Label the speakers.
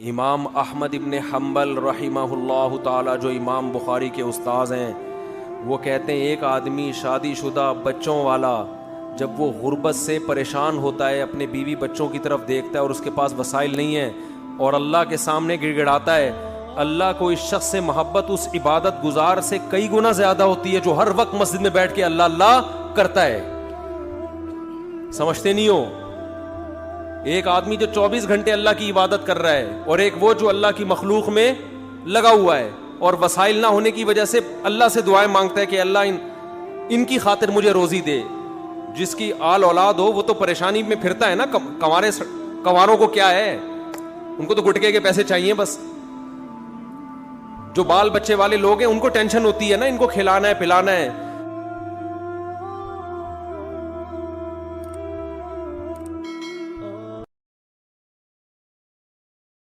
Speaker 1: امام احمد ابن حنبل رحمہ اللہ تعالی جو امام بخاری کے استاذ ہیں، وہ کہتے ہیں ایک آدمی شادی شدہ بچوں والا جب وہ غربت سے پریشان ہوتا ہے، اپنے بیوی بچوں کی طرف دیکھتا ہے اور اس کے پاس وسائل نہیں ہیں اور اللہ کے سامنے گڑ گڑاتا ہے، اللہ کو اس شخص سے محبت اس عبادت گزار سے کئی گنا زیادہ ہوتی ہے جو ہر وقت مسجد میں بیٹھ کے اللہ اللہ کرتا ہے۔ سمجھتے نہیں ہو؟ ایک آدمی جو 24 گھنٹے اللہ کی عبادت کر رہا ہے اور ایک وہ جو اللہ کی مخلوق میں لگا ہوا ہے اور وسائل نہ ہونے کی وجہ سے اللہ سے دعائیں مانگتا ہے کہ اللہ ان کی خاطر مجھے روزی دے۔ جس کی آل اولاد ہو وہ تو پریشانی میں پھرتا ہے نا، کنواروں کو کیا ہے، ان کو تو گٹکے کے پیسے چاہیے بس۔ جو بال بچے والے لوگ ہیں ان کو ٹینشن ہوتی ہے نا، ان کو کھلانا ہے پلانا ہے۔